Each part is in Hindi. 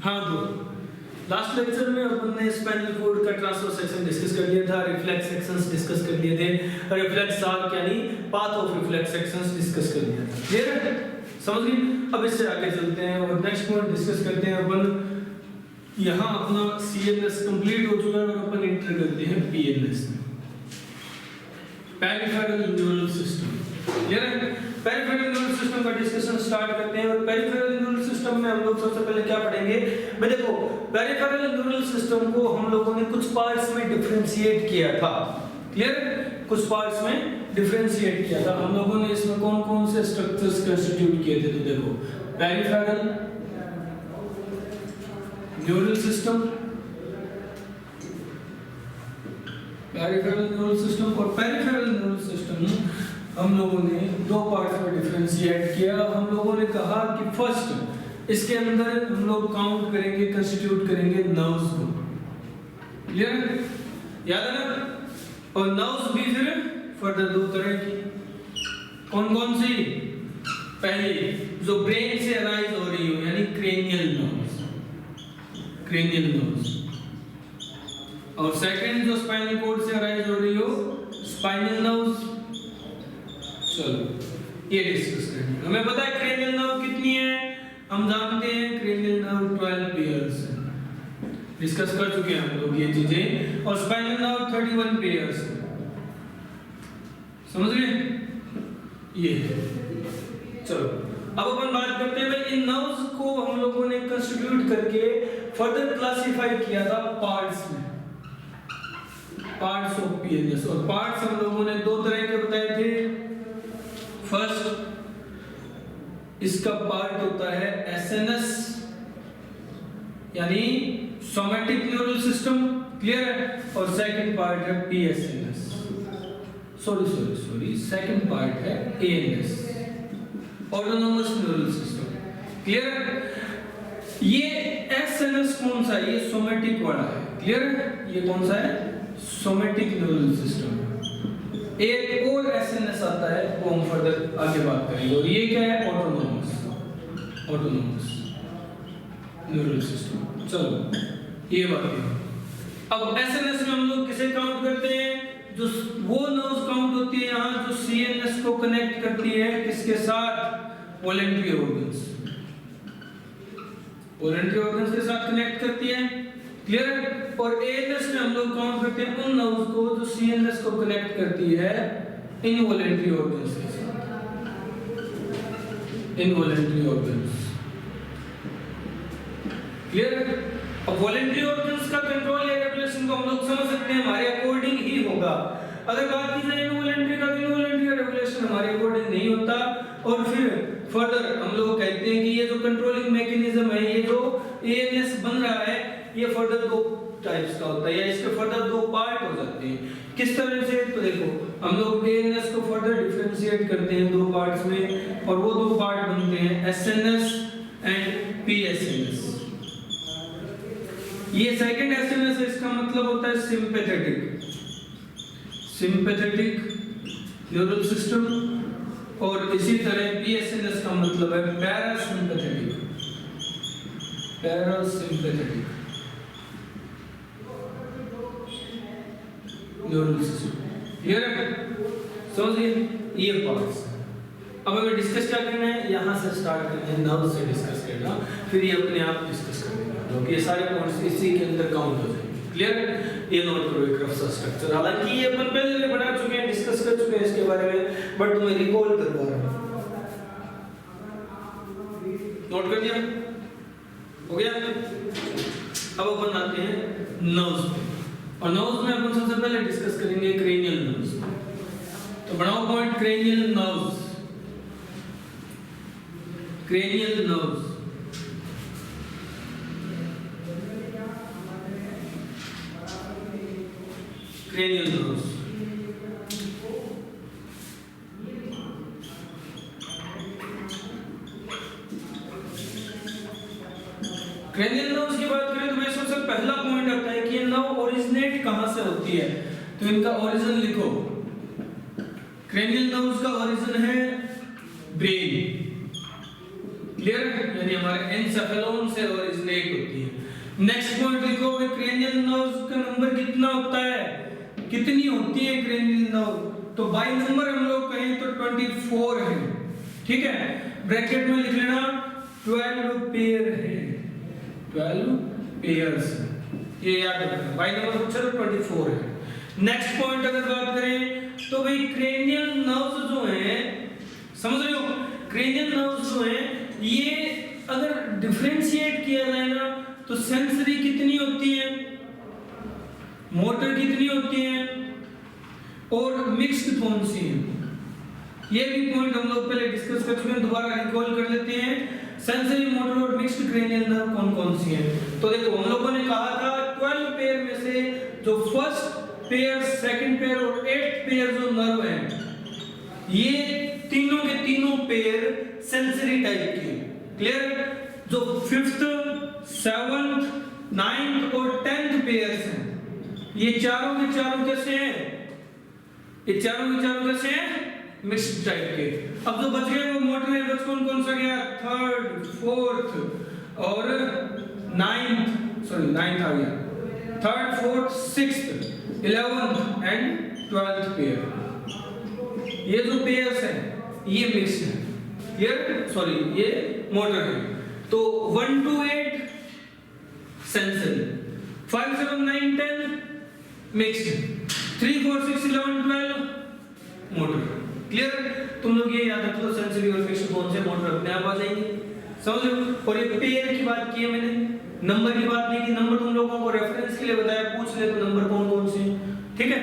हाँ तो लास्ट लेक्चर में अपन ने स्पाइनल कॉर्ड का ट्रांसवर्स सेक्शन डिस्कस कर लिया था, रिफ्लेक्स सेक्शंस डिस्कस कर लिए थे, रिफ्लेक्स आर्क यानी path of reflex sections discuss कर लिया था। क्लियर है? समझ गए? अब इससे आगे चलते हैं और नेक्स्ट पॉइंट डिस्कस करते हैं अपन। यहाँ अपना सीएनएस कंप्लीट हो चुका है और अपन एंटर करते हैं पीएनएस में, पेरिफेरल न्यूरल सिस्टम। क्लियर है? पेरिफेरल न्यूरल सिस्टम का डिस्कशन स्टार्ट करते हैं और पेरिफेरल न्यूरल सिस्टम में हम लोग सबसे पहले क्या पढ़ेंगे? भाई देखो, पेरिफेरल न्यूरल सिस्टम को हम लोगों ने कुछ पार्ट्स में डिफरेंशिएट किया था। क्लियर? कुछ पार्ट्स में डिफरेंशिएट किया था हम लोगों ने। इसमें कौन कौन से स्ट्रक्चर्स कंस्टिट्यूट किए थे? तो देखो, peripheral neural system, peripheral neural system और पेरिफेरल न्यूरल सिस्टम हम लोगों ने दो पार्ट्स में डिफरेंशिएट किया। हम लोगों ने कहा कि फर्स्ट इसके अंदर हम लोग काउंट करेंगे, कंस्टिट्यूट करेंगे नर्व्स को। क्लियर? याद है ना? और नर्व्स भी फिर फर्दर दो तरह की, कौन कौन सी? पहली जो ब्रेन से अराइज हो रही हो यानी क्रेनियल नर्व्स, क्रेनियल नर्व्स, और सेकंड जो स्पाइनल कॉर्ड से अराइज हो रही हो स्पाइनल नर्व्स। चलो ये डिस्कस करेंगे। हमें पता है क्रेनियल नर्व कितनी है, हम जानते हैं क्रेनियल नर्व 12 पेयर्स है, डिस्कस कर चुके हैं हम लोग ये चीजें। और स्पाइनल नर्व 31 पेयर्स है, समझ गए? ये चलो अब अपन बात करते हैं भाई इन नर्व्स को हम लोगों ने कंस्टिट्यूट करके फर्दर क्लासिफाई किया था पार्ट्स में, पार्ट्स ऑफ पीएनएस। और पार्ट्स हम लोगों ने दो तरह के बताए थे। फर्स्ट इसका पार्ट होता है एसएनएस यानी सोमैटिक न्यूरल सिस्टम। क्लियर है? और सेकंड पार्ट है पीएसएनएस, सॉरी सेकंड पार्ट है ANS, autonomous neural system. Clear है? ये एसएनएस कौन सा है? ये सोमैटिक वाला है। क्लियर है? ये कौन सा है? Somatic neural system. एक और एसएनएस आता है वो हम फर्दर आगे बात करेंगे। और ये क्या है? Autonomous, autonomous neural system. चलो ये बात है। अब एसएनएस में हम लोग किसे काउंट करते हैं? जो वो नर्व्स काउंट होती है यहाँ जो सीएनएस को कनेक्ट करती है किसके साथ? वॉलेंट्री ऑर्गन्स, वॉलेंट्री ऑर्गन्स के साथ कनेक्ट करती है। क्लियर है? और एएनएस में हम लोग काउंट करते हैं उन नर्व्स को जो सीएनएस को कनेक्ट करती है इनवॉलेंट्री ऑर्गन्स के साथ, इनवॉलेंट्री ऑर्गन्स। क्लियर है? अब वॉलेंट्री ऑर्गन्स का कंट्रोल या रेगुलेशन को हम लोग समझ सकते हैं हमारे अकॉर्डिंग ही होगा। अगर बात की जाए इनवॉलेंट्री का, इनवॉलेंट्री का रेगुलेशन हमारे अकॉर्डिंग नहीं होता। और फिर फर्दर हम लोग कहते हैं कि ये जो कंट्रोलिंग मैकेनिज्म है, ये जो एएनएस बन रहा है, ये फर्दर दो टाइप्स का होता है या इसके फर्दर दो पार्ट हो जाते हैं। किस तरह से? तो देखो, हम लोग एएनएस को फर्दर डिफरेंशिएट करते हैं दो पार्ट्स में, और वो दो पार्ट बनते हैं एसएनएस एंड पीएसएनएस। ये सेकंड एसएनएस है, इसका मतलब होता है सिंपैथेटिक, सिंपैथेटिक न्यूरल सिस्टम। और इसी तरह पीएसएनएस का मतलब है parasympathetic, parasympathetic neural system. Clear है? समझिए ये पार्ट्स। अब हमें डिस्कस क्या करना है? यहाँ से स्टार्ट करना है, नर्व से डिस्कस करना, फिर ये अपने आप डिस्कस कर लेंगे क्योंकि ये सारे पॉइंट्स इसी के अंदर काउंट हो जाएंगे। क्लियर है? ये नोट करो एक रफ सा स्ट्रक्चर। हालांकि ये अपन पहले भी पढ़ा चुके हैं, डिस्कस कर चुके हैं इसके बारे में, बट तुम्हें रिकॉल करवा रहा हूं। नोट कर दिया? हो गया? अब अपन आते हैं नर्व्स पे, और नर्व्स में अपन सबसे पहले डिस्कस करेंगे क्रेनियल नर्व्स। तो बनाओ point cranial nerves, cranial nerves. cranial nerves. cranial nerves की बात करें तो भाई सबसे पहला पॉइंट आता है कि ये नर्व ओरिजिनेट कहां से होती है। तो इनका ओरिजिन लिखो। cranial nerves का ओरिजिन है ब्रेन। क्लियर? यानी हमारे एनसेफेलोन से ओरिजिनेट होती नेक्स्ट पॉइंट लिखो भाई, क्रेनियल नर्व्स का नंबर कितना होता है, कितनी होती है क्रेनियल नर्व? तो बाई नंबर हम लोग कहें तो 24 है, ठीक है। ब्रैकेट में लिख लेना 12 पेयर है, 12 पेयर्स, ये याद रखना। बाई नंबर पूछा तो 24 है। नेक्स्ट पॉइंट अगर बात करें तो भाई क्रेनियल नर्व्स जो हैं, समझ रहे हो, क्रेनियल नर्व्स जो हैं ये अगर डिफरेंशिएट किया जाए ना तो सेंसरी कितनी होती है, मोटर कितनी होती है, और मिक्स्ड कौन सी है? ये भी पॉइंट हम लोग पहले डिस्कस कर चुके हैं, दोबारा रिकॉल कर लेते हैं। सेंसरी, मोटर और मिक्स्ड क्रेनियल नर्व कौन कौन सी हैं? तो देखो हम लोगों ने कहा था 12 पेयर में से जो फर्स्ट पेयर, सेकंड पेयर और 8th पेयर जो नर्व हैं, ये तीनों के तीनों पेयर सेंसरी टाइप के, क्लियर? जो 5th, 7th, 9th और 10th पेयर्स हैं, ये चारों के चारों कैसे हैं? ये चारों के चारों कैसे हैं? मिक्स्ड टाइप के। अब जो बच गए वो मोटर है, बच कौन कौन सा गया? 3rd, 4th और 9th आ गया, 3rd, 4th, 6th, 11th and 12th pair. ये जो पेयर्स हैं ये मिक्स्ड है, क्लियर? सॉरी, ये मोटर है। तो 1 to 8 sensory, 5, 7, 9, 10 mixed, 3, 4, 6, 11, 12 motor, clear? तुम लोग ये याद रख लो, सेंसरी और मिक्स्ड कौन से, मोटर अपने आप आ जाएंगे, समझ लो। और ये पेयर की बात की है मैंने, नंबर की बात नहीं की। नंबर तुम लोगों को रेफरेंस के लिए बताया, पूछ ले तो नंबर कौन कौन से, ठीक है।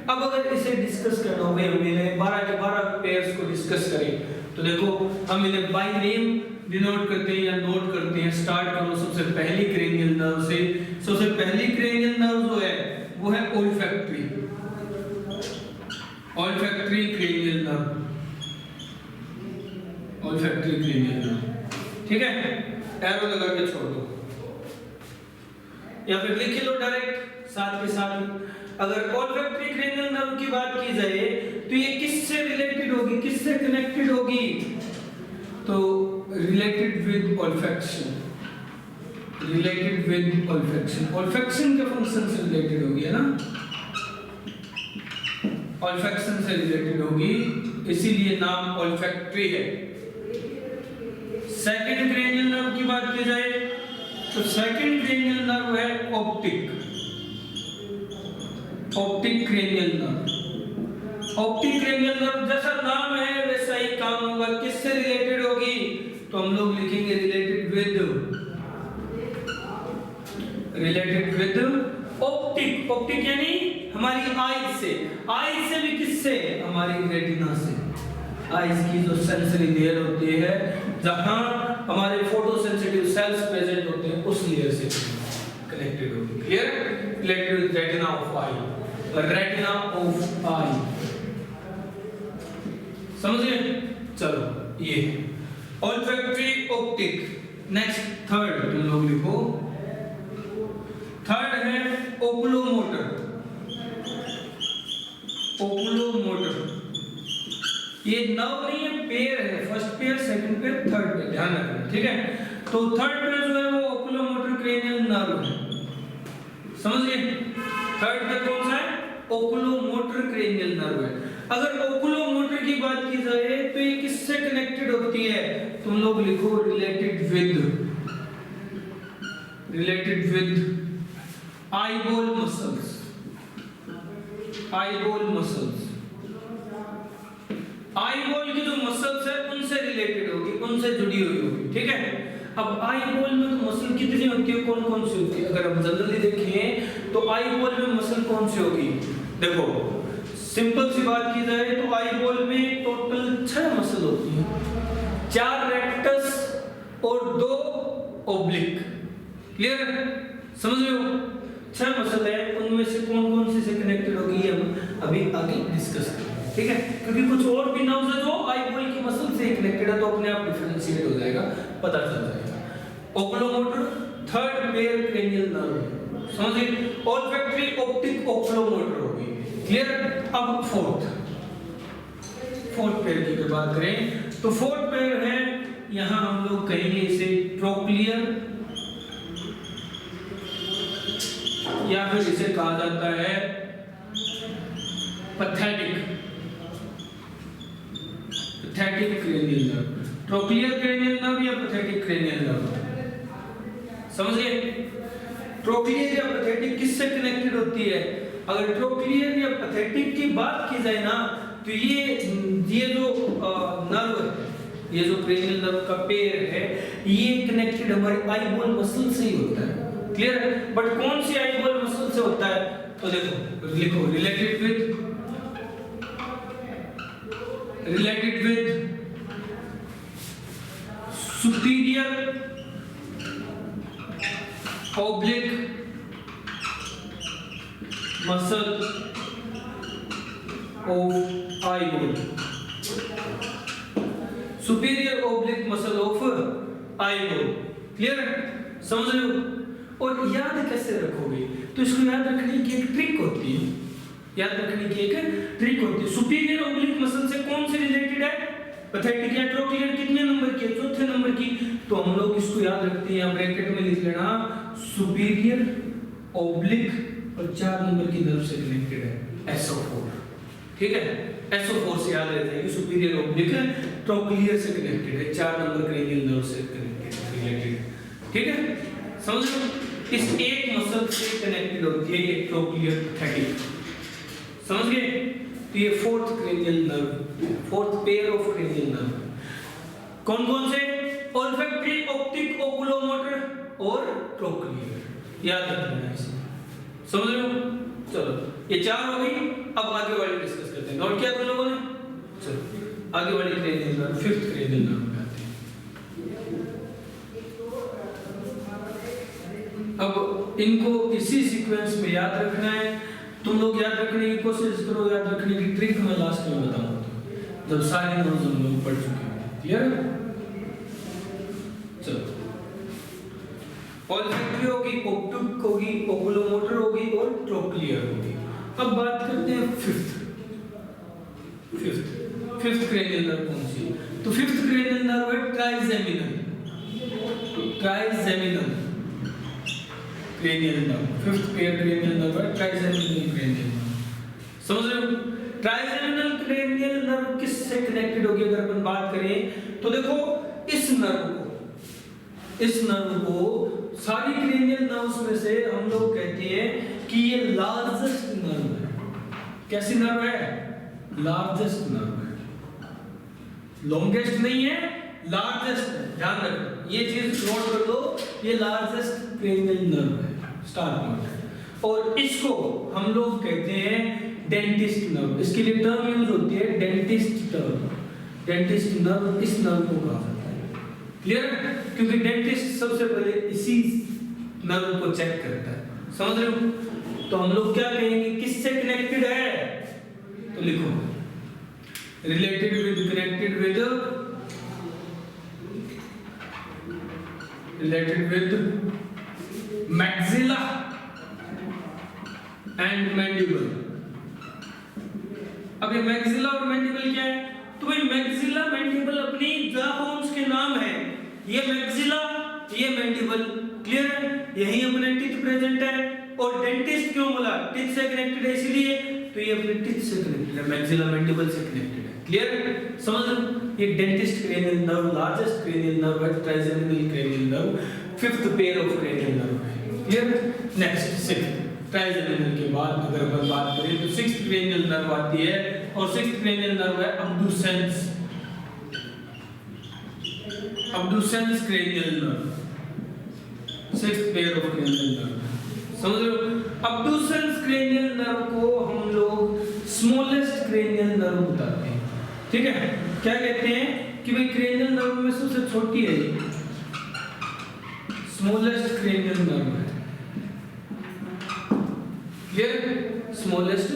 अब अगर इसे डिस्कस करना हो, भाई हम इन्हें 12 के 12 पेयर्स को डिस्कस करें, तो देखो हम इन्हें बाय नेम डिनोट करते हैं या नोट करते हैं। स्टार्ट करो सबसे पहली क्रेनियल नर्व से। सबसे पहली क्रेनियल नर्व जो है वो है olfactory, olfactory cranial nerve, olfactory cranial nerve, ठीक है। एरो लगा के छोड़ दो या फिर लिख लो डायरेक्ट साथ के साथ। अगर ओल्फैक्टरी क्रेनियल नर्व की बात की जाए तो ये किससे रिलेटेड होगी, किससे कनेक्टेड होगी? तो रिलेटेड विद ओल्फैक्शन, रिलेटेड विद ओल्फैक्शन, ओल्फैक्शन के फंक्शन से रिलेटेड होगी, है ना, ओल्फैक्शन से रिलेटेड होगी, इसीलिए नाम ओल्फैक्टरी है। सेकंड क्रेनियल नर्व की बात की जाए तो सेकंड क्रेनियल नर्व है optic, optic cranial nerve. Optic cranial nerve जैसा नाम है वैसा ही काम होगा। किससे रिलेटेड होगी? तो हम लोग लिखेंगे related with, related with optic. Optic यानी हमारी आईज से, आईज से भी किससे? हमारी रेटिना से। आईज की जो सेंसरी लेयर होती है जहां हमारे फोटो सेंसिटिव सेल्स प्रेजेंट होते हैं, उस लेयर से कनेक्टेड होगी, clear? Related with retina of eye, retina of eye, समझिए। चलो ये ओल्फैक्टरी, ऑप्टिक। नेक्स्ट थर्ड तुम लोग लिखो, थर्ड है ओकुलोमोटर, ओकुलोमोटर। ये नर्व नहीं है, पेयर है, first pair, second pair, third pair, ध्यान रखना, ठीक है। तो थर्ड पेयर जो है वो ओकुलोमोटर क्रेनियल नर्व है, समझिए। थर्ड पेयर कौन सा है? ओकुलोमोटर क्रेनियल नर्व है। अगर ओकुलोमोटर की बात की जाए तो ये किससे कनेक्टेड होती है? तुम लोग लिखो related with, related with eyeball muscles, eyeball muscles. Eyeball की जो मसल्स है उनसे रिलेटेड होगी, उनसे जुड़ी हुई होगी, ठीक है। अब आईबॉल में तो मसल कितनी होती है, कौन कौन सी होती है? अगर हम जनरली देखें तो आईबॉल में मसल कौन सी होगी? देखो सिंपल सी बात की जाए तो आईबॉल में टोटल 6 मसल होती हैं, 4 रेक्टस और 2 ओब्लिक, क्लियर? समझ रहे हो? 6 मसल है, उनमें से कौन कौन सी से कनेक्टेड होगी हम अभी आगे डिस्कस करेंगे, ठीक है। क्योंकि कुछ और भी नर्व्स है जो आईबॉल की मसल से कनेक्टेड है, तो अपने आप डिफरेंशिएट हो जाएगा, पता चल जाएगा। Oculomotor third pair cranial nerve, समझिए। ओल्फैक्टरी, ऑप्टिक, ओकुलोमोटर होगी, क्लियर? अब फोर्थ पेयर की बात करें तो फोर्थ पेयर है, यहां हम लोग कहेंगे इसे ट्रोक्लियर, या फिर इसे कहा जाता है pathetic cranial nerve, trochlear cranial nerve या पैथेटिक क्रेनियल नर्व, समझिए। ट्रोक्लियर या पैथेटिक किससे कनेक्टेड होती है? अगर ट्रोक्लियर या पैथेटिक की बात की जाए ना, तो ये जो नर्व है, ये जो क्रेनियल नर्व का पेयर है, ये कनेक्टेड हमारे आईबॉल मसल से ही होता है, क्लियर है। बट कौन सी आईबॉल मसल से होता है? तो देखो, लिखो related with superior oblique muscle of eyeball, superior oblique muscle of eyeball, clear है, समझ रहे हो? और याद कैसे रखोगे? तो इसको याद रखने की एक ट्रिक होती है, याद रखने की एक ट्रिक होती है। सुपीरियर ओब्लिक मसल से कौन से रिलेटेड है? पैथेटिक या ट्रोक्लियर कितने नंबर की है? चौथे नंबर की। तो हम लोग इसको याद रखते हैं, ब्रैकेट में लिख लेना सुपीरियर ओब्लिक और 4 नंबर की नर्व से कनेक्टेड है SO4, ठीक है। SO4 से याद रहता है कि सुपीरियर ओब्लिक ट्रोक्लियर से कनेक्टेड है, 4 नंबर क्रेनियल नर्व से कनेक्टेड रिलेटेड, ठीक है, समझ लो। इस एक मसल से कनेक्टेड होती है ये ट्रोक्लियर पैथेटिक, समझ गए? तो ये fourth cranial nerve, fourth pair of cranial nerve कौन कौन से? ऑल्फैक्टरी, ऑप्टिक, ओकुलोमोटर और ट्रोक्लियर, याद रखना इसे, समझ रहे हो? चलो ये 4 हो गई। अब आगे वाली डिस्कस करते हैं। नोट किया तुम लोगों ने? चलो आगे वाली cranial nerve, fifth cranial nerve पे आते हैं। अब इनको इसी सीक्वेंस में याद रखना है। तुम लोग याद रखने की कोशिश करो, याद रखने की ट्रिक मैं लास्ट में बताऊंगा जब सारे नर्व्स हम लोग पढ़ चुके हैं, क्लियर है? चलो, ऑल्फैक्टरी होगी, ऑप्टिक होगी, ओकुलोमोटर होगी और ट्रोक्लियर होगी। अब बात करते हैं फिफ्थ क्रेनियल नर्व कौन सी? तो फिफ्थ क्रेनियल नर्व है trigeminal cranial nerve. Fifth pair cranial nerve है ट्राइजेमिनल क्रेनियल नर्व, समझ रहे हो? ट्राइजेमिनल क्रेनियल नर्व किससे कनेक्टेड होगी अगर अपन बात करें तो देखो, इस नर्व को सारी क्रेनियल नर्व्स में से हम लोग कहते हैं कि ये लार्जेस्ट नर्व है। कैसी नर्व है? लार्जेस्ट नर्व है, लॉन्गेस्ट नहीं है, लार्जेस्ट है, ध्यान रखो, ये चीज नोट कर लो, ये लार्जेस्ट क्रेनियल नर्व है, स्टार्ट नोट। और इसको हम लोग कहते हैं डेंटिस्ट नर्व, इसके लिए टर्म यूज होती है डेंटिस्ट टर्म, डेंटिस्ट नर्व, इस नर्व को कहा जाता है, क्लियर है? क्योंकि डेंटिस्ट सबसे पहले इसी नर्व को चेक करता है, समझ रहे हो? तो हम लोग क्या कहेंगे, किससे कनेक्टेड है? तो लिखो related with, connected with, related with maxilla and mandible. अब ये मैक्सिला और मैंडिबल क्या है? तो भाई मैक्सिला मैंडिबल अपनी जॉ बोन्स के नाम है, ये मैक्सिला, ये मैंडिबल, क्लियर है? यही अपने टीथ प्रेजेंट है। और डेंटिस्ट क्यों बोला? टीथ से कनेक्टेड है इसलिए, तो ये अपने टीथ से कनेक्टेड है, मैक्सिला मैंडिबल से कनेक्टेड है, क्लियर है? समझ लो, ये dentist cranial nerve, largest cranial nerve है, trigeminal cranial nerve, fifth pair of cranial nerve है, क्लियर? नेक्स्ट सिक्स्थ, ट्राइजेमिनल के बाद अगर अपन बात करें तो सिक्स्थ क्रेनियल नर्व आती है, और सिक्स्थ क्रेनियल नर्व है abducens cranial nerve, sixth pair of cranial nerve, समझ रहे हो? अब्डुसेंस क्रेनियल नर्व को हम लोग स्मॉलेस्ट क्रेनियल नर्व बताते हैं, ठीक है? क्या कहते हैं कि भाई क्रेनियल नर्व में सबसे छोटी है, स्मॉलेस्ट क्रेनियल नर्व है, क्लियर? स्मॉलेस्ट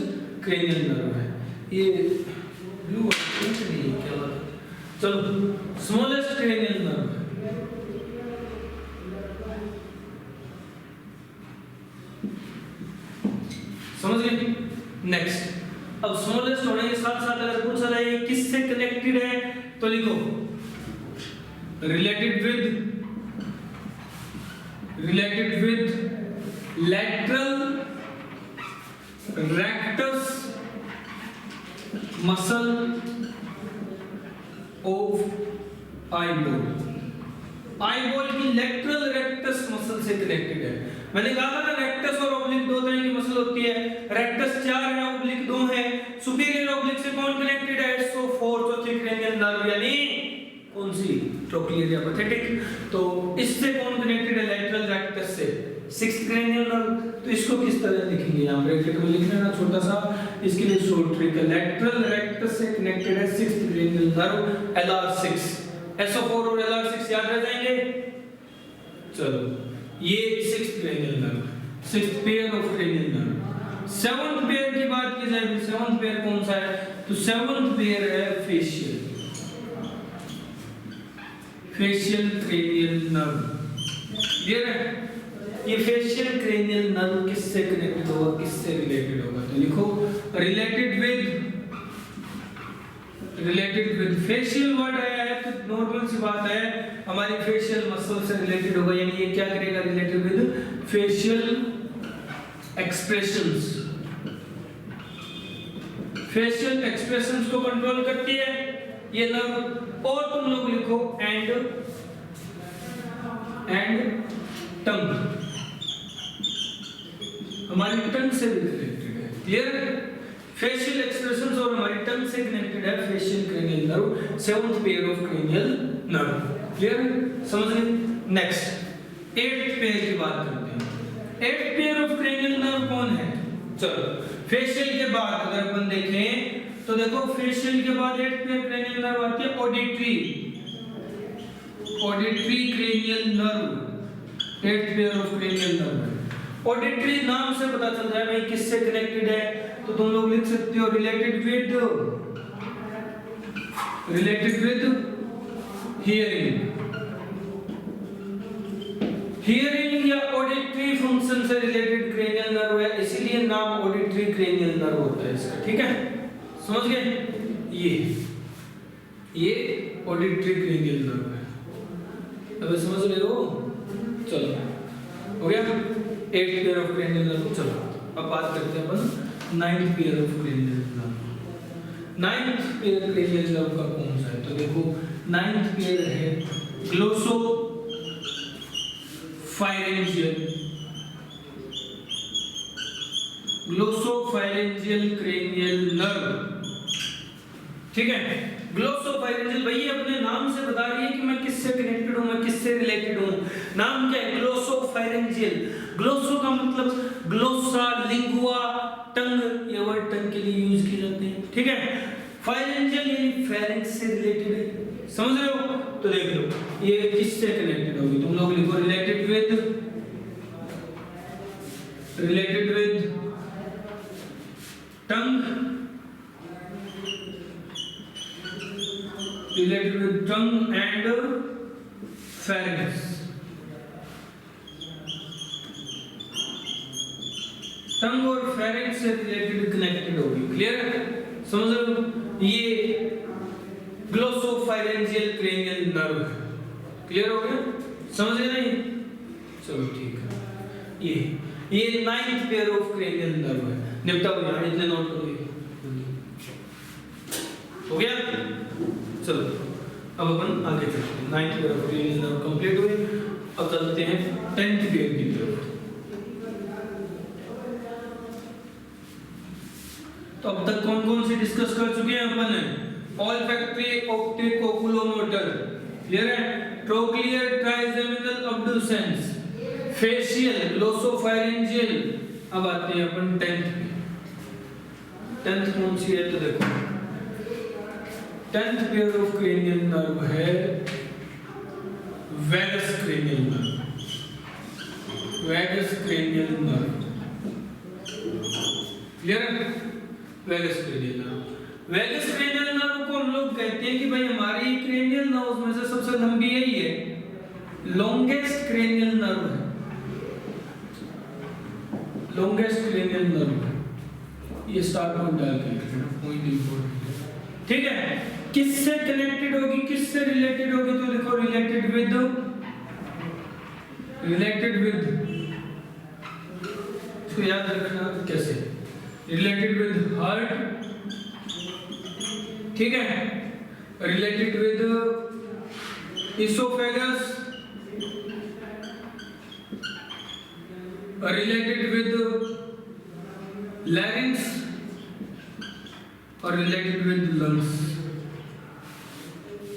क्रेनियल नर्व है, ये ब्लू नहीं क्या बात है? चलो, स्मॉलेस्ट क्रेनियल नर्व है, समझ गए? नेक्स्ट, अब स्मॉलेस्ट होने के साथ साथ अगर पूछा जाए किससे कनेक्टेड है तो लिखो related with lateral rectus muscle of eyeball। Eyeball की लेटरल रेक्टस मसल से कनेक्टेड है। मैंने कहा था ना रेक्टस और ओब्लिक दो तरह की मसल होती है, रेक्टस 4 है, ओब्लिक 2 है। सुपीरियर ओब्लिक से कौन कनेक्टेड है? SO4 चौथी क्रेनियल नर्व यानी कौन सी? ट्रोक्लियर या पैथेटिक। तो इससे कौन कनेक्टेड है? लेटरल रेक्टस से 6th क्रेनियल नर्व। तो इसको किस तरह लिखेंगे? यहां ब्रैकेट में लिखना है ना छोटा सा, इसके लिए शॉर्ट ट्रिक है। लेटरल रेक्टस से कनेक्टेड है 6th cranial nerve LR6। SO4 और LR6 याद रह जाएंगे। चलो ये 6th cranial nerve, 6th pair of cranial nerve. 7th pair की बात की जाए, 7th पेयर कौन सा है? तो 7th पेयर है फेशियल क्रेनियल नर्व। क्लियर है? ये फेशियल क्रेनियल नर्व किससे कनेक्टेड होगा, किससे रिलेटेड होगा? तो लिखो रिलेटेड विद फेशियल वर्ड आया है तो नॉर्मल सी बात है, हमारी फेशियल मसल से रिलेटेड होगा। यानी ये क्या करेगा? Related with facial expressions. Facial expressions को कंट्रोल करती है ये नर्व। और तुम लोग लिखो एंड टंग, हमारी टंग से भी कनेक्टेड है। क्लियर है? फेशियल एक्सप्रेशंस और हमारी टंग से कनेक्टेड है facial cranial nerve, 7th pair of cranial nerve. Clear है? समझ गए? नेक्स्ट 8th पेयर की बात करते हैं। 8th pair of cranial nerve कौन है? चलो फेशियल के बाद अगर अपन देखें तो देखो फेशियल के बाद 8th पेयर क्रेनियल नर्व आती है auditory cranial nerve. 8th pair of cranial nerve auditory नाम से पता चलता है भाई किससे कनेक्टेड है। तो तुम लोग लिख सकते हो रिलेटेड विद हियरिंग या ऑडिटरी फंक्शन से रिलेटेड क्रेनियल नर्व है, इसीलिए नाम ऑडिटरी क्रेनियल नर्व होता है इसका। ठीक है? समझ गए? ये ऑडिटरी क्रेनियल नर्व है। अब समझ रहे हो? चलो हो गया 8th pair of cranial nerve. चलो अब बात करते हैं अपन 9th pair of cranial nerve. 9th pair cranial nerve का कौन सा है? तो देखो 9th पेयर है ग्लोसोफायरेंजियल क्रेनियल नर्व। ठीक है? ग्लोसोफायरेंजियल भाई अपने नाम से बता रही है कि मैं किससे कनेक्टेड हूं, मैं किससे रिलेटेड हूं। नाम क्या है? ग्लोसोफायरेंजियल। ग्लोसो का मतलब ग्लोसा, लिंगुआ, टंग, ये वर्ड टंग के लिए यूज किए जाते हैं। ठीक है? फायरेंजियल यानी फेरिंक्स से रिलेटेड है। समझ रहे हो? तो देख लो ये किससे कनेक्टेड होगी। तुम लोग लिखो related with tongue and pharynx. Tongue और फेरिंक्स से रिलेटेड कनेक्टेड होगी। क्लियर है? समझ रहे हो? ये ग्लोसोफायरेंजियल क्रेनियल नर्व है। क्लियर हो गया? समझ रहे नहीं? चलो ठीक है। ये 9th pair of cranial nerve है। निपटा हो गया? इतने नोट करो। हो गया? चलो अब अपन आगे चलते हैं। 9th pair of cranial nerve complete हुई। अब चलते हैं 10th पेयर की तरफ। तो अब तक कौन कौन से डिस्कस कर चुके हैं अपन? Olfactory, optic, oculomotor. क्लियर है? Trochlear, trigeminal abducens, facial, glossopharyngeal. अब आते हैं अपन 10th पे। 10th कौन सी है? तो देखो 10th pair of cranial nerve है वैगस क्रेनियल नर्व। क्लियर है? वैगस क्रेनियल नर्व को हम लोग कहते हैं कि भाई हमारी क्रेनियल नर्व्स में से सबसे लंबी यही है, लॉन्गेस्ट क्रेनियल नर्व है। ये स्टार्ट पॉइंट डाल के पॉइंट इंपॉर्टेंट। ठीक है? किससे कनेक्टेड होगी, किससे रिलेटेड होगी? तो देखो रिलेटेड विद इसको याद रखना कैसे, रिलेटेड विद हार्ट, ठीक है, related with oesophagus, related with larynx और रिलेटेड विद लंग्स,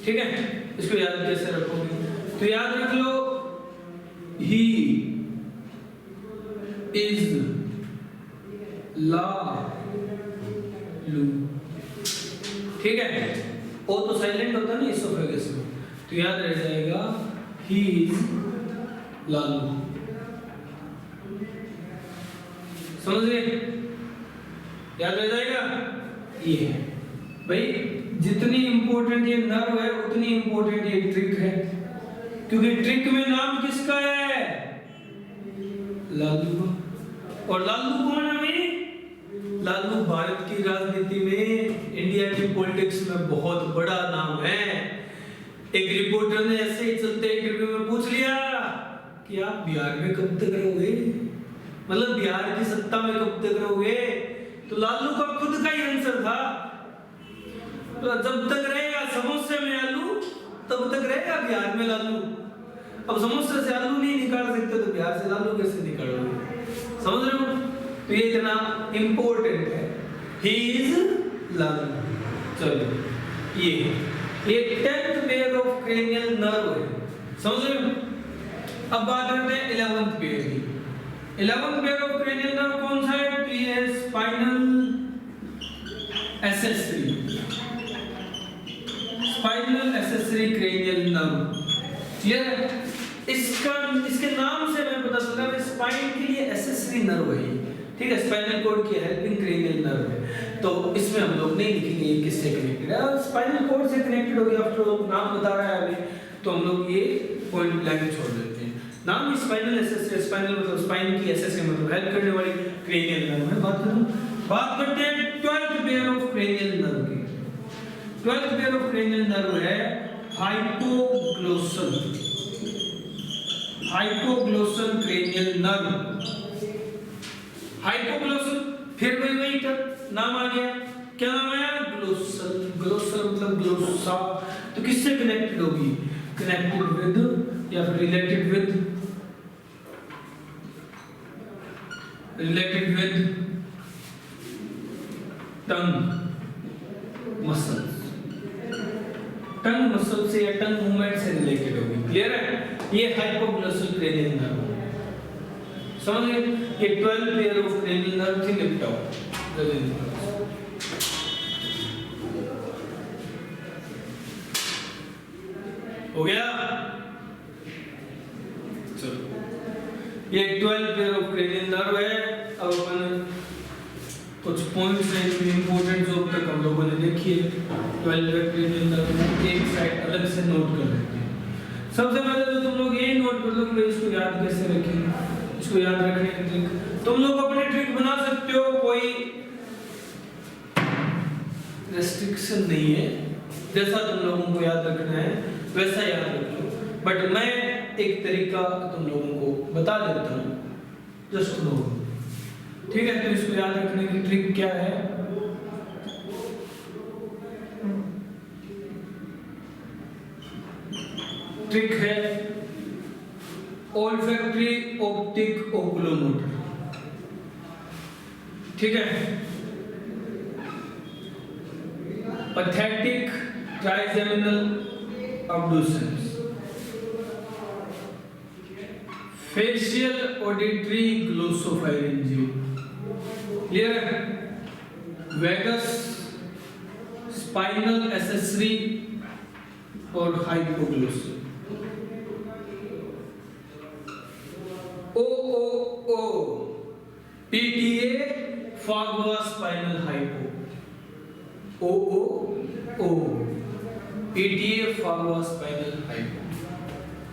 ठीक है। इसको याद कैसे रखोगे, तो याद रख लो ही इज ला लू, ठीक है। ओ तो साइलेंट होता है ना इसोफेगस में, तो याद रह जाएगा ही इज लालू, समझ गए, याद रह जाएगा। ये है भाई, जितनी इंपॉर्टेंट ये नर्व है उतनी इंपॉर्टेंट ये ट्रिक है, क्योंकि ट्रिक में नाम किसका है, लालू। और लालू कौन है भाई, लालू भारत की राजनीति में, इंडिया की पॉलिटिक्स में बहुत बड़ा नाम है। एक रिपोर्टर ने ऐसे ही चलते इंटरव्यू में पूछ लिया कि आप बिहार में कब तक रहोगे, मतलब बिहार की सत्ता में कब तक रहोगे, तो लालू का खुद का ही आंसर था, तो जब तक रहेगा समोसे में आलू तब तक रहेगा बिहार में लालू। अब समोसे से आलू नहीं निकाल सकते तो बिहार से लालू कैसे निकालोगे, समझ रहे हो। तो ये इतना इंपॉर्टेंट है, ही इज लालू। चलो ये 10th pair of cranial nerve है, समझ रहे हो। अब बात करते हैं 11th पेयर की। 11th pair of cranial nerve कौन सा है, तो ये है spinal accessory, spinal accessory cranial nerve, clear है। इसके नाम से मैं पता चला है स्पाइन के लिए एसेसरी नर्व है, ठीक है, स्पाइनल कॉर्ड की हेल्पिंग क्रेनियल नर्व है। तो इसमें हम लोग नहीं लिखेंगे ये किससे कनेक्टेड है, स्पाइनल कॉर्ड से कनेक्टेड हो गया, आफ्टर ऑल नाम बता रहा है हमें, तो हम लोग ये पॉइंट ब्लैंक छोड़ देते हैं। नाम स्पाइनल एसेसरी, स्पाइनल मतलब स्पाइन की एसेसरी मतलब हेल्प करने वाली क्रेनियल नर्व है। बात करते हैं 12th pair of cranial nerve की। 12th pair of cranial nerve है hypoglossal, hypoglossal cranial nerve. Hypoglossal, फिर वही नाम आ गया, क्या नाम आया, ग्लोसल। ग्लोसल मतलब ग्लोसा, तो किससे कनेक्टेड होगी, कनेक्टेड विद या फिर related with tongue muscles, tongue muscle से या टंग मूवमेंट से रिलेटेड होगी, क्लियर है। ये हाइपोग्लोसल क्रेनियल नर्व समझ गए। ये 12 पेयर ऑफ क्रेनियल नर्व थी, निपटाओ। हो गया, चलो ये 12 पेयर ऑफ क्रेनियल नर्व है। अब अपन कुछ पॉइंट्स हैं इंपॉर्टेंट जो अब तक हम लोगों ने देखी है 12 पेयर क्रेनियल नर्व, एक साइड अलग से नोट कर लेते हैं। सबसे पहले तो तुम लोग ये नोट कर लो कि इसको याद कैसे रखेंगे। इसको याद रखने की ट्रिक तुम लोग अपनी ट्रिक बना सकते हो, कोई रेस्ट्रिक्शन नहीं है, जैसा तुम लोगों को याद रखना है वैसा याद रख लो, बट मैं एक तरीका तुम लोगों को बता देता हूँ, जस्ट नो, ठीक है। तो इसको याद रखने की ट्रिक क्या है, ट्रिक है ओल्फैक्टरी ऑप्टिक ओकुलोमोटर, ठीक है। Pathetic trigeminal abducens, facial auditory glossopharyngeal, clear है। वेगस, स्पाइनल एसेसरी और हाइपोग्लोसल। OOO PTA फागवा स्पाइनल हाइपो, OOO PTA फागवा स्पाइनल हाइपो,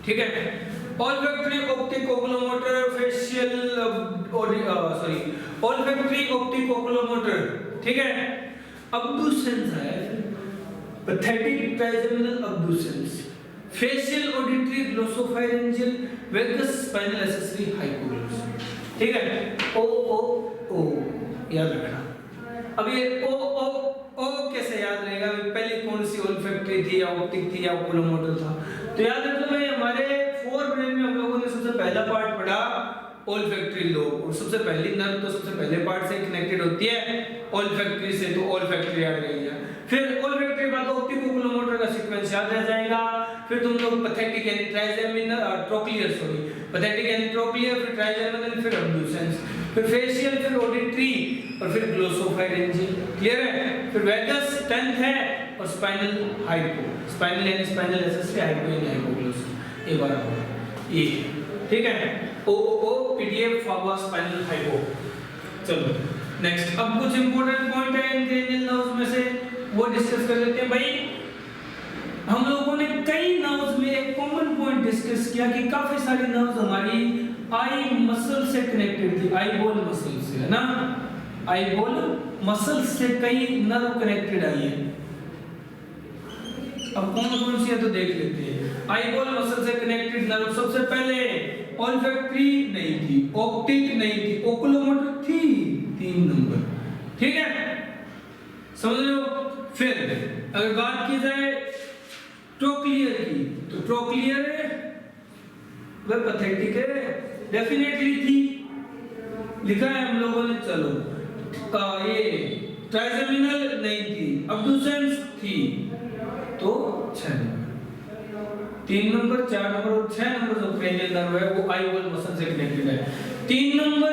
ठीक है। Olfactory optic oculomotor, facial olfactory optic oculomotor, ठीक है। अब्डुसेंस है, pathetic trigeminal abducens, facial auditory glossopharyngeal, vagus spinal accessory hypoglossal, ठीक है। OOO याद रखना। अब ये ओ ओ ओ कैसे याद रहेगा? पहले कौन सी ओल्फैक्टरी थी या ऑप्टिक थी या ओकुलोमोटर था? तो याद रखो भाई, हमारे फोर ब्रेन में हम लोगों ने सबसे पहला पार्ट पढ़ा ओल्फैक्टरी लोब, और सबसे पहली नर्व तो सबसे पहले पार्ट से कनेक्टेड होती है ओल्फैक्टरी से, तो ओल्फैक्टरी याद रहेगा। फिर ओल्फैक्टरी बाद ऑप्टिक ओकुलोमोटर का सीक्वेंस याद रह जाएगा। फिर तुम लोग पैथेटिक यानी ट्राइजेमिनल और ट्रोक्लियर, सॉरी पैथेटिक यानी ट्रोक्लियर, फिर ट्राइजेमिनल, फिर अब्ड्यूसेंस, फिर फेशियल, फिर ऑडिटरी और फिर ग्लोसोफैरिंजियल। क्लियर है? फिर वेगस 10th है और स्पाइनल हाइपो, स्पाइनल यानी स्पाइनल एसेस, हाइपो यानी हाइपोग्लोसस। एक बार और ये ठीक है, ओ ओ पीडीएफ फावा स्पाइनल हाइपो। चलो नेक्स्ट, अब कुछ इंपॉर्टेंट पॉइंट है इन क्रेनियल नर्व्स में से, वो डिस्कस कर लेते हैं। भाई हम लोगों ने कई नर्व्स में एक कॉमन पॉइंट डिस्कस किया कि काफी सारी नर्व्स हमारी आई मसल से कनेक्टेड थी, आई बॉल मसल से, है ना? आई बॉल मसल से कई नर्व कनेक्टेड आई है। अब कौन कौन सी है तो देख लेते हैं। आई बॉल मसल से कनेक्टेड नर्व सबसे पहले ओल्फैक्टरी नहीं थी, ऑप्टिक नहीं थी, ओकुलोमोटर थी 3 नंबर, ठीक है, समझ लो। फिर अगर बात की जाए ट्रोक्लियर की, तो ट्रोक्लियर वह पैथेटिक है, डेफिनेटली थी, लिखा है हम लोगों ने। चलो ये ट्राइजेमिनल नहीं थी, अब्डुसेंस थी, तो 6 नंबर, 3 नंबर, 4 नंबर और 6 नंबर जो क्रेनियल नर्व है वो आई बॉल मसल से कनेक्टेड है। 3 नंबर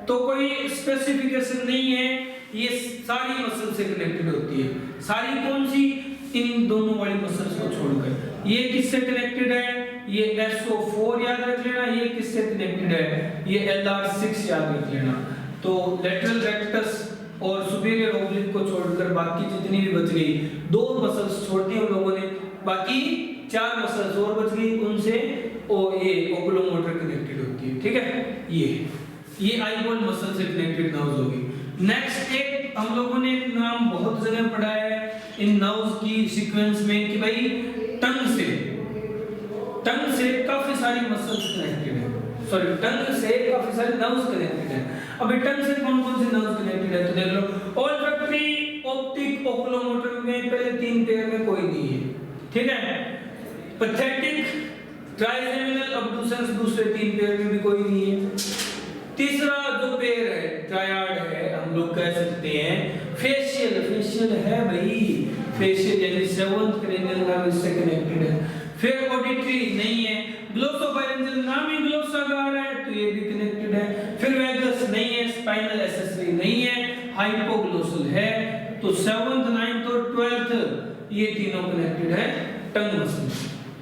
तो कोई स्पेसिफिकेशन नहीं है, ये सारी मसल से कनेक्टेड होती है। सारी कौन सी? इन दोनों वाली मसल्स को छोड़कर। ये किससे कनेक्टेड है? ये SO4 याद रख लेना। ये किससे कनेक्टेड है? ये LR6 याद रख लेना। तो लेटरल रेक्टस और सुपीरियर ओब्लिक को छोड़कर बाकी जितनी भी बच गई, 2 मसल्स छोड़ दी हम लोगों ने, बाकी 4 मसल्स और बच गई, उनसे ये ओकुलोमोटर कनेक्टेड होती है, ठीक है। ये आई बॉल मसल से कनेक्टेड नर्व्स होगी। नेक्स्ट एक हम लोगों ने नाम बहुत जगह पढ़ा है इन नर्व्स की सीक्वेंस में कि भाई टंग से काफी सारी मसल्स कनेक्टेड है, सॉरी टंग से काफी सारे नर्व्स कनेक्टेड है। अब टंग से कौन कौन से नर्व्स कनेक्टेड है तो देख लो। ओल्फैक्टरी, ऑप्टिक, ओकुलोमोटर में पहले 3 पेयर में कोई नहीं है, ठीक है। पैथेटिक, ट्राइजेमिनल, अब्डुसेंस दूसरे 3 पेयर में भी कोई नहीं है। तीसरा जो पेयर है ट्रायड है, हम लोग कह सकते हैं फेशियल है भाई, फेशियल यानी 7th क्रेनियल नर्व इससे कनेक्टेड है। फिर ऑडिटरी नहीं है, ग्लोसोफैरिंजियल नाम ही ग्लोसागार है तो ये भी कनेक्टेड है। फिर वेगस नहीं है, स्पाइनल एसेसरी नहीं है, हाइपोग्लोसल है, तो 7th 9th और 12th ये तीनों कनेक्टेड है टंग मसल,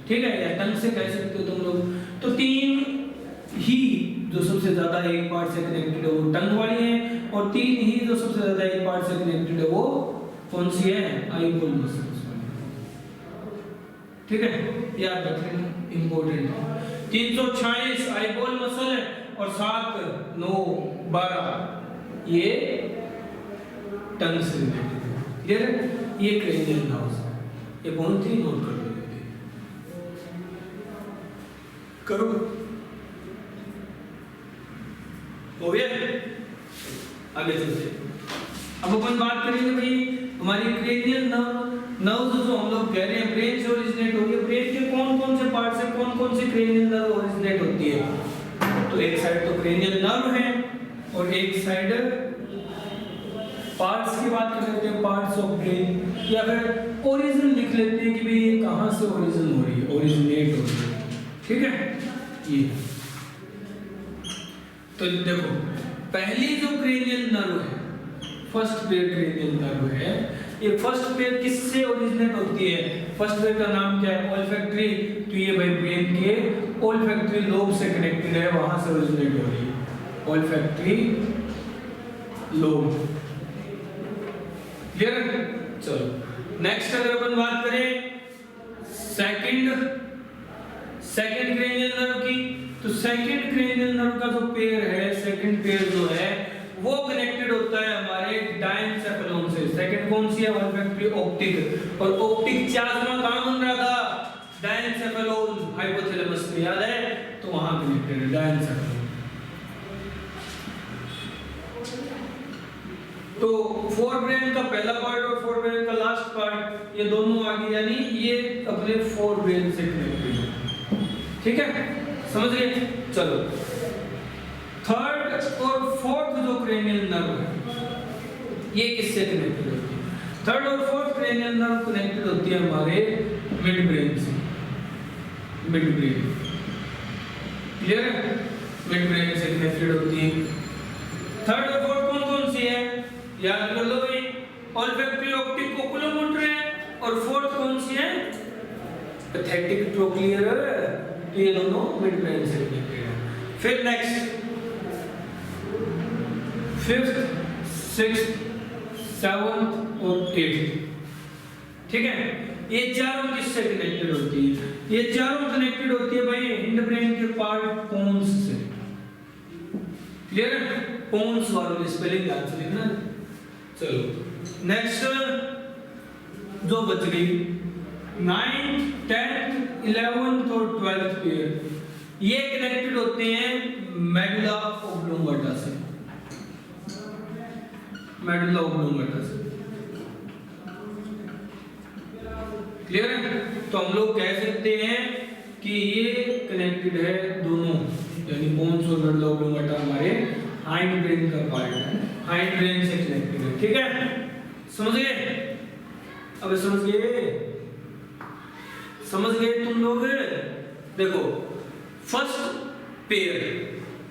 ठीक है, या टंग से कह सकते हो तुम लोग। तो 3 ही जो सबसे ज्यादा एक पार्ट से कनेक्टेड है वो टंग वाली है, और 3 ही जो सबसे ज्यादा एक पार्ट से कनेक्टेड है वो कौन सी है? आई बॉल मसल, ठीक है, याद रखना, इंपॉर्टेंट है। 346 आई बॉल मसल है और 7 9 12 ये टंग से रिलेटेड है, क्लियर है। ये क्रेनियल नर्व्स है, ये बहुत ही नोट कर लो, करो हो गया। आगे चलते अब अपन बात करेंगे भाई हमारी क्रेनियल नर्व्स जो हम लोग कह रहे हैं ब्रेन से ओरिजिनेट हो रही है। ब्रेन के कौन कौन से पार्ट से कौन कौन सी क्रेनियल नर्व ओरिजिनेट होती है? तो एक साइड तो क्रेनियल नर्व है और एक साइड पार्ट्स की बात कर लेते हैं, पार्ट्स ऑफ ब्रेन, या फिर ओरिजिन लिख लेते हैं कि भाई ये कहां से ओरिजिन हो रही है, ओरिजिनेट हो रही है, ठीक है। ये तो देखो पहली जो क्रेनियल नर्व है, फर्स्ट पेयर क्रेनियल नर्व है, ये फर्स्ट पेयर किससे ओरिजिनेट होती है? फर्स्ट पेयर का नाम क्या है? ओल्फैक्टरी, तो ये भाई ब्रेन के ओल्फैक्टरी लोब से कनेक्टेड है, वहां से ओरिजिनेट हो रही है, ओल्फैक्टरी लोब, क्लियर। चलो नेक्स्ट अगर अपन बात करें सेकंड क्रेनियल नर्व की, तो सेकंड क्रेनियल नर्व का जो पेयर है, सेकंड पेयर जो है वो कनेक्टेड होता है हमारे डायनसेफेलोन से। सेकंड कौन सी है? ओल्फैक्टरी ऑप्टिक, और ऑप्टिक चार्जमा कहां बन रहा था? डायनसेफेलोन हाइपोथैलेमस में, याद है, तो वहां कनेक्टेड है डायनसेफेलोन। तो फोर ब्रेन का पहला पार्ट और फोर ब्रेन का लास्ट पार्ट ये दोनों आगे, यानी ये अपने फोर ब्रेन से कनेक्टेड है। ठीक है, समझ गए? चलो, थर्ड और फोर्थ जो क्रेनियल नर्व है ये किससे कनेक्टेड होती है? थर्ड और फोर्थ क्रेनियल नर्व कनेक्टेड होती है हमारे मिड ब्रेन से। मिड ब्रेन क्लियर है? मिड ब्रेन से कनेक्टेड होती है। थर्ड और फोर्थ कौन कौन सी है? याद कर लो भाई, ऑल्फैक्टरी, ऑप्टिक, ओकुलोमोटर है, और फोर्थ कौन सी है? Pathetic, trochlear. तो ये दोनों मिड ब्रेन से कनेक्टेड है। फिर नेक्स्ट, फिफ्थ, सिक्स्थ, सेवंथ और एट्थ। ठीक है, ये चारों किससे कनेक्टेड होती है? ये चारों कनेक्टेड होती है भाई हिंड ब्रेन के पार्ट पोन्स से। क्लियर है? पोन्स वालों की स्पेलिंग याद से लिखना। चलो नेक्स्ट जो बच गई 9th, 10th, 11th और 12th पेयर, ये कनेक्टेड होते हैं मेडुला ऑब्लोंगाटा से। मेडुला ऑब्लोंगाटा से। क्लियर है? तो हम लोग कह सकते हैं कि ये कनेक्टेड है दोनों, यानी बोन्स और मेडुला ऑब्लोंगाटा हमारे हाइंड ब्रेन का पार्ट है, हाइंड ब्रेन से कनेक्टेड है। ठीक है, समझ गए? अब समझ गए? समझ गए तुम लोग? देखो, फर्स्ट पेयर,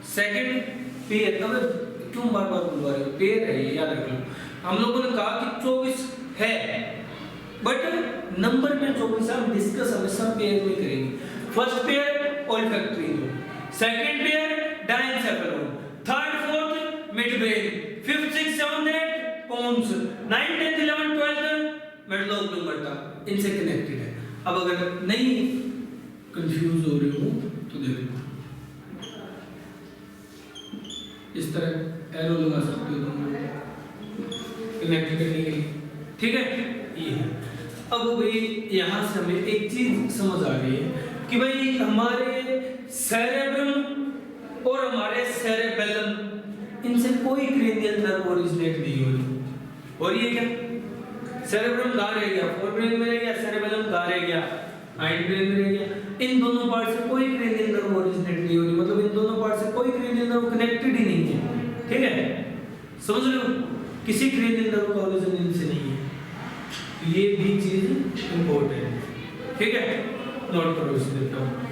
सेकंड पेयर। अब क्यों बार बार बुलवा रहे हो? पेयर है ये, याद रख लो। हम लोगों ने कहा कि 24 है, बट नंबर में 24 हम डिस्कस हमेशा पेयर में करेंगे। First pair olfactory, second pair diencephalon, third fourth mid brain, fifth sixth seventh eight pons, 9th 10th 11th 12th medulla oblongata, इनसे कनेक्टेड है। अब अगर नहीं कंफ्यूज हो रहे हो तो देखो, इस तरह एरो लगा सकते हो तुम कनेक्ट करने के लिए। ठीक है, ये है। अब भाई यहाँ से हमें एक चीज समझ आ गई है कि भाई हमारे सेरेब्रम और हमारे सेरेबेलम, इनसे कोई क्रेनियल नर्व ओरिजिनेट नहीं हो रही। और ये क्या, सेरेब्रम कहाँ रह गया? फोर ब्रेन में रह गया। सेरेबेलम कहाँ रह गया? हाइंड ब्रेन में रह गया। इन दोनों पार्ट से कोई क्रेनियल नर्व ओरिजिनेट नहीं हो रही, मतलब इन दोनों पार्ट से कोई क्रेनियल नर्व कनेक्टेड ही नहीं है। ठीक है, समझ रहे हो? किसी क्रेनियल नर्व का ओरिजिन इनसे नहीं है। ये भी चीज इंपॉर्टेंट है। ठीक है, नोट करो इसे। देता हूं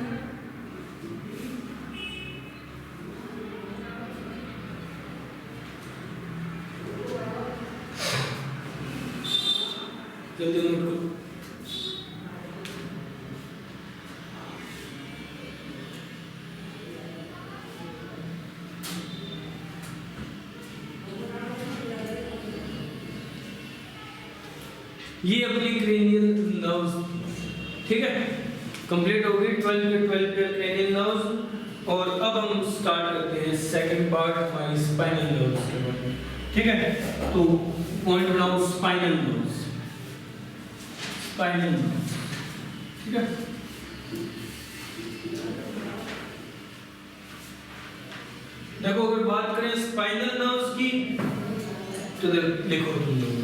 जल्दी नोट करो। ये अपनी क्रेनियल नर्व्स, ठीक है, कंप्लीट हो गई 12 क्रेनियल नर्व्स। और अब हम स्टार्ट करते हैं सेकंड पार्ट हमारी स्पाइनल नर्व्स के बारे में। ठीक है, तो पॉइंट बनाओ स्पाइनल नर्व्स। स्पाइनल नर्व्स, ठीक है। देखो, अगर बात करें स्पाइनल नर्व्स की तो लिखो तुम लोग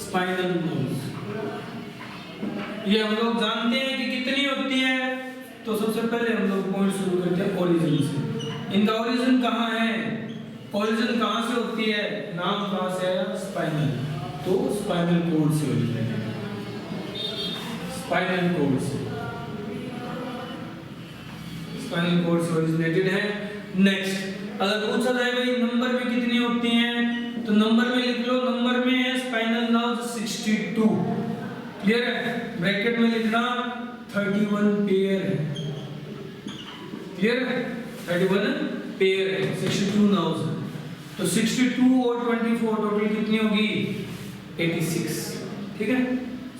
स्पाइनल नर्व्स। ये हम लोग जानते हैं कि कितनी होती है। तो सबसे पहले हम लोग पॉइंट शुरू करते हैं ओरिजिन से। इनका ओरिजिन कहाँ है? ओरिजिन कहाँ से होती है? नाम कहाँ से आया? स्पाइनल। तो स्पाइनल कोड से ओरिजिन है, स्पाइनल कोड से, स्पाइनल कोड से ओरिजिनेटेड है। नेक्स्ट, अगर पूछा जाए भाई नंबर में कितनी होती हैं, तो नंबर में लिख लो, नंबर में है स्पाइनल नर्व 62। क्लियर है? ब्रैकेट में लिखना 31 पेयर है। क्लियर है? 31 पेयर है, 62 नर्व्स है। तो 62 और 24 टोटल कितनी होगी? 86। ठीक है,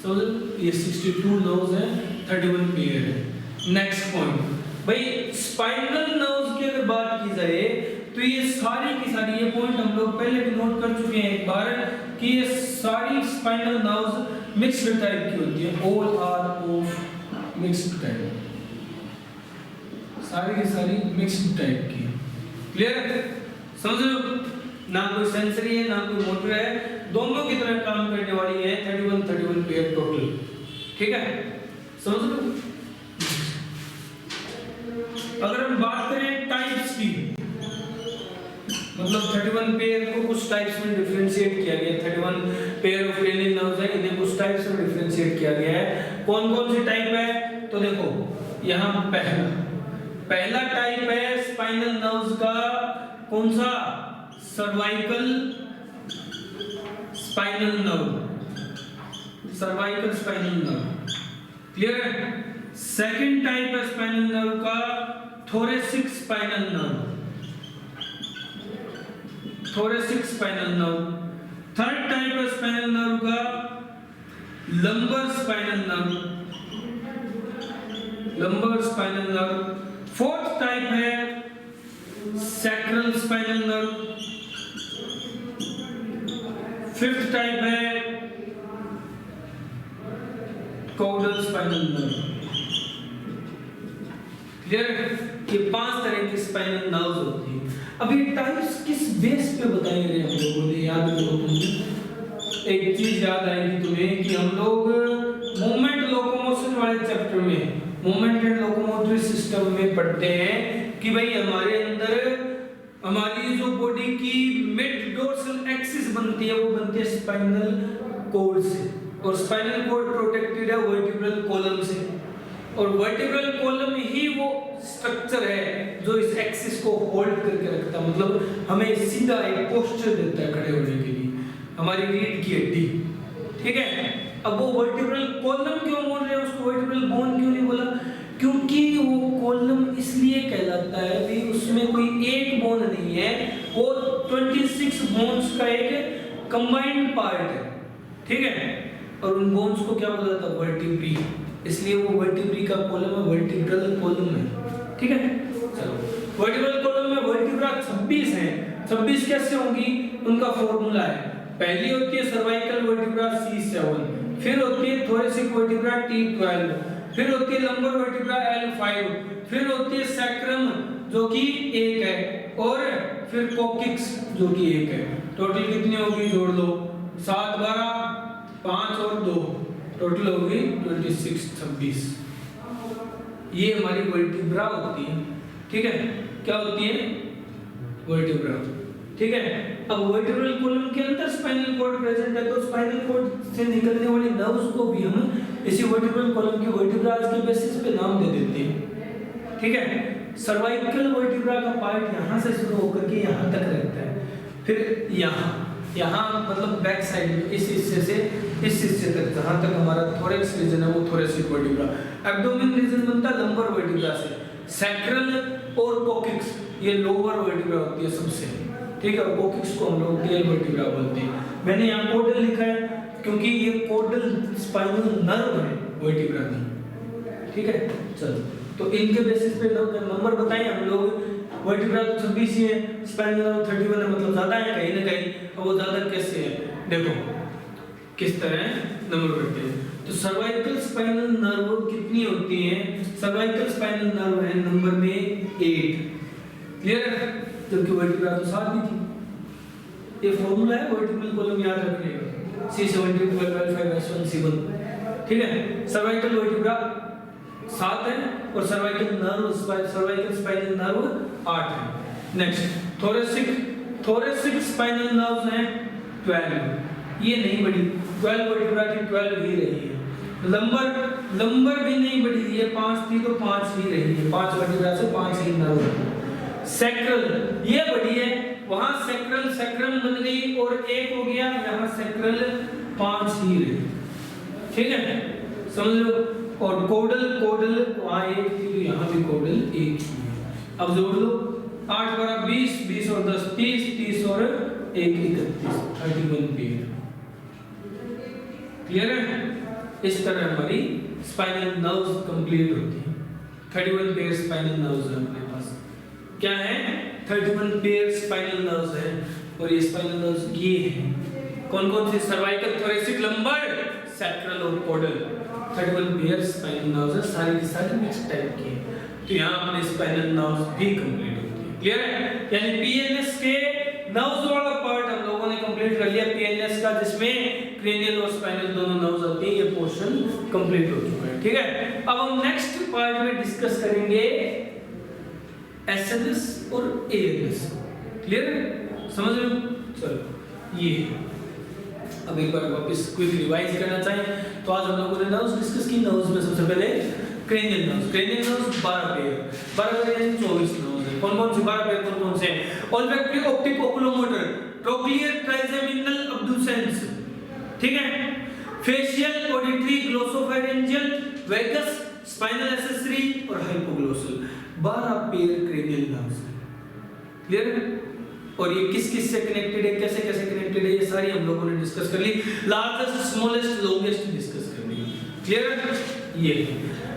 समझ? ये 62 नर्व्स है, 31 पेयर है। नेक्स्ट पॉइंट, भाई स्पाइनल नर्व्स की अगर बात की जाए तो ये सारी की सारी, ये पॉइंट हम लोग पहले भी नोट कर चुके हैं एक बार, कि ये सारी स्पाइनल नर्व्स मिक्स्ड टाइप की होती है। All are of mixed type, सारी की सारी मिक्स्ड टाइप की। क्लियर है? समझ लो, ना कोई सेंसरी है ना कोई मोटर है, दोनों की तरह काम करने वाली है 31 पेयर टोटल। ठीक है, समझ लो। अगर हम बात करें टाइप्स की, मतलब 31 पेयर को कुछ टाइप्स में डिफरेंशिएट किया गया। 31 पेयर ऑफ क्रेनियल नर्व्स है, इन्हें कुछ टाइप्स में डिफरेंशिएट किया गया है। कौन कौन सी टाइप है? तो देखो यहाँ पहला टाइप है स्पाइनल नर्व्स का, कौन सा? Cervical spinal nerve, cervical spinal nerve. Clear है? सेकंड टाइप है स्पाइनल नर्व का thoracic spinal nerve, thoracic spinal nerve. Third type है स्पाइनल नर्व का lumbar spinal nerve, lumbar spinal nerve. Fourth type है sacral spinal nerve. Fifth type है कॉर्डल स्पाइनल नर्व। क्लियर? ये 5 तरह की स्पाइनल नर्व्स होती हैं। अब ये टाइप्स किस बेस पे बताए गए हम लोगों ने, याद रखो तुमने। एक चीज याद आएगी तुम्हें कि हम लोग मूवमेंट लोकोमोशन वाले चैप्टर में, मूवमेंट एंड लोकोमोटरी सिस्टम में पढ़ते हैं कि भाई हमारे अंदर हमारी जो बॉडी की मिड डोर्सल एक्सिस बनती है वो बनती है स्पाइनल कॉर्ड से, और स्पाइनल कॉर्ड प्रोटेक्टेड है वर्टिब्रल कॉलम से, और वर्टिब्रल कॉलम ही वो स्ट्रक्चर है जो इस एक्सिस को होल्ड करके रखता है, मतलब हमें सीधा एक पोस्चर देता है खड़े होने के लिए, हमारी रीढ़ की हड्डी। ठीक है, अब वो वर्टिब्रल कॉलम क्यों बोल रहे हैं, उसको वर्टिब्रल बोन क्यों नहीं बोला? क्योंकि वो कॉलम इसलिए कहलाता है कि उसमें कोई एक बोन नहीं है, वो 26 बोन्स का एक कंबाइंड पार्ट है। ठीक है, और उन बोन्स को क्या बोला जाता है? वर्टिब्री, इसलिए वो वर्टिब्री का कॉलम है, वर्टिब्रल कॉलम है। ठीक है, चलो वर्टिब्रल कॉलम में वर्टिब्रा 26 हैं। 26 कैसे होंगी? उनका फॉर्मूला है, पहली होती है सर्वाइकल वर्टिब्रा C7, फिर होती है थोरेसिक वर्टिब्रा T12, फिर होती है लंबर वर्टिब्रा L5, फिर होती है सैक्रम जो कि 1 है, और फिर कोकिक्स जो कि 1 है। टोटल कितनी होगी? जोड़ लो, 7 12 5 और 2, टोटल होगी 26। ये हमारी वर्टिब्रा होती है। ठीक है, क्या होती है? वर्टिब्रा। ठीक है, अब वर्टिब्रल कॉलम के अंदर स्पाइनल कॉर्ड प्रेजेंट है, तो स्पाइनल कॉर्ड से निकलने वाली नर्व्स को भी हम इसी वर्टिब्रल कॉलम के वर्टिब्रास के बेसिस पे नाम दे देते हैं। ठीक है, सर्वाइकल वर्टिब्रा का पार्ट यहाँ से शुरू होकर के यहाँ तक रहता है, फिर यहाँ मतलब बैक साइड में इस हिस्से से इस हिस्से तक, जहाँ तक हमारा थोरेक्स रीजन है वो थोरेसिक वर्टिब्रा। एब्डोमेन रीजन बनता है लंबर वर्टिब्रा से। सैक्रल और कोकिक्स ये लोअर वर्टिब्रा होती है सबसे। ठीक है, कोकिक्स को हम लोग टेल वर्टिब्रा बोलते हैं। मैंने यहाँ कोडल लिखा है क्योंकि ये कोडल स्पाइनल नर्व है वर्टिब्रा की। ठीक है, चलो तो इनके बेसिस पे नंबर बताएं हम लोग। वर्टिब्रा 26 ही है, स्पाइनल नर्व 31 है, मतलब ज्यादा है कहीं ना कहीं। अब वो ज्यादा कैसे है देखो किस तरह नंबर बढ़ते हैं। तो सर्वाइकल स्पाइनल नर्व कितनी होती है? सर्वाइकल स्पाइनल नर्व है नंबर में 8। क्लियर है, जबकि वर्टिब्रा तो 7 भी थी। ये फॉर्मूला है वर्टिब्रल कॉलम, याद रखिएगा, C70 12 L5 S1 C1। ठीक है, सर्वाइकल वर्टिब्रा 7 है और cervical nerve cervical spinal nerve 8 है। नेक्स्ट थोरेसिक स्पाइनल नर्व्स हैं 12। ये नहीं बढ़ी, 12 वर्टिब्रा की 12 ही रही है। लंबर भी नहीं बढ़ी, ये 5 थी तो 5 ही रही है, 5 वर्टिब्रा से 5 ही नर्व। सैक्रल ये बढ़ी है, वहां सैक्रल बन गई और 1 हो गया, यहाँ सैक्रल 5 ही रही। ठीक है, समझ लो। और कोडल वहां 1 थी तो यहाँ भी कोडल 1 ही है। अब जोड़ लो, 8 12 20, 20 और 10 30, 30 और 1 31, 31 पेयर। क्लियर है? इस तरह हमारी स्पाइनल नर्व्स कंप्लीट होती है। 31 पेयर स्पाइनल नर्व्स है हमारे पास। क्या है? 31 पेयर स्पाइनल नर्व्स है, और ये स्पाइनल नर्व्स ये हैं कौन कौन से? सर्वाइकल, थोरेसिक, लंबर, सैक्रल और कोडल। 31 पेयर स्पाइनल नर्व्स है, सारी की सारी मिक्स टाइप की है। तो यहाँ अपने स्पाइनल नर्व्स भी कंप्लीट होती है। क्लियर है? यानी पीएनएस के नर्व्स वाला पार्ट हम लोगों ने कंप्लीट कर लिया पीएनएस का, जिसमें क्रेनियल और स्पाइनल दोनों नर्व्स आते हैं, ये पोर्शन कंप्लीट हो चुका है। ठीक है, अब हम नेक्स्ट पार्ट में डिस्कस करेंगे एसएनएस और एएनएस। क्लियर है? समझ रहे हो? चलो ये अब एक बार वापस क्विक रिवाइज करना चाहें तो आज हम लोगों ने नर्व्स डिस्कस की। नर्व्स में सबसे पहले क्रेनियल नर्व्स 12 पेयर यानी 24 नर्व्स हैं। कौन कौन से 12 पेयर कौन कौन से हैं? Olfactory, optic, oculomotor, trochlear, trigeminal, abducens. ठीक है, facial, auditory, glossopharyngeal, vagus, spinal accessory और हाइपोग्लोसल। 12 पेयर क्रेनियल नर्व्स हैं। क्लियर है? और ये किस किस से कनेक्टेड है, कैसे कैसे कनेक्टेड है, ये सारी हम लोगों ने डिस्कस कर ली। लार्जेस्ट, स्मॉलेस्ट, लॉन्गेस्ट डिस्कस कर ली। क्लियर है? ये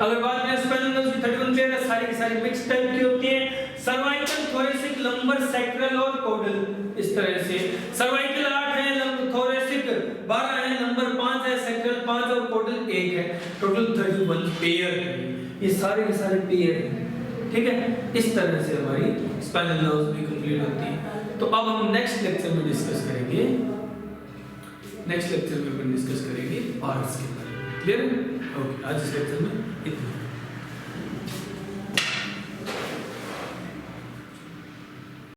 अगर बात करें स्पाइनल नर्व्स की 31 पेयर है, सारी की सारी मिक्स टाइप की होती हैं। सर्वाइकल, थोरेसिक, लंबर, सैक्रल और कॉर्डल, इस तरह से। सर्वाइकल 8 है, थोरेसिक 12 है, लंबर 5 है, सैक्रल 5 और कॉर्डल 1 है। टोटल 31 पेयर है। ये सारे के सारे पेयर हैं। ठीक है, इस तरह से हमारी स्पाइनल नर्व्स भी कंप्लीट होती है। तो अब हम नेक्स्ट लेक्चर में डिस्कस करेंगे पार्ट्स के बारे में। क्लियर है? ओके, आज इस लेक्चर में इतना।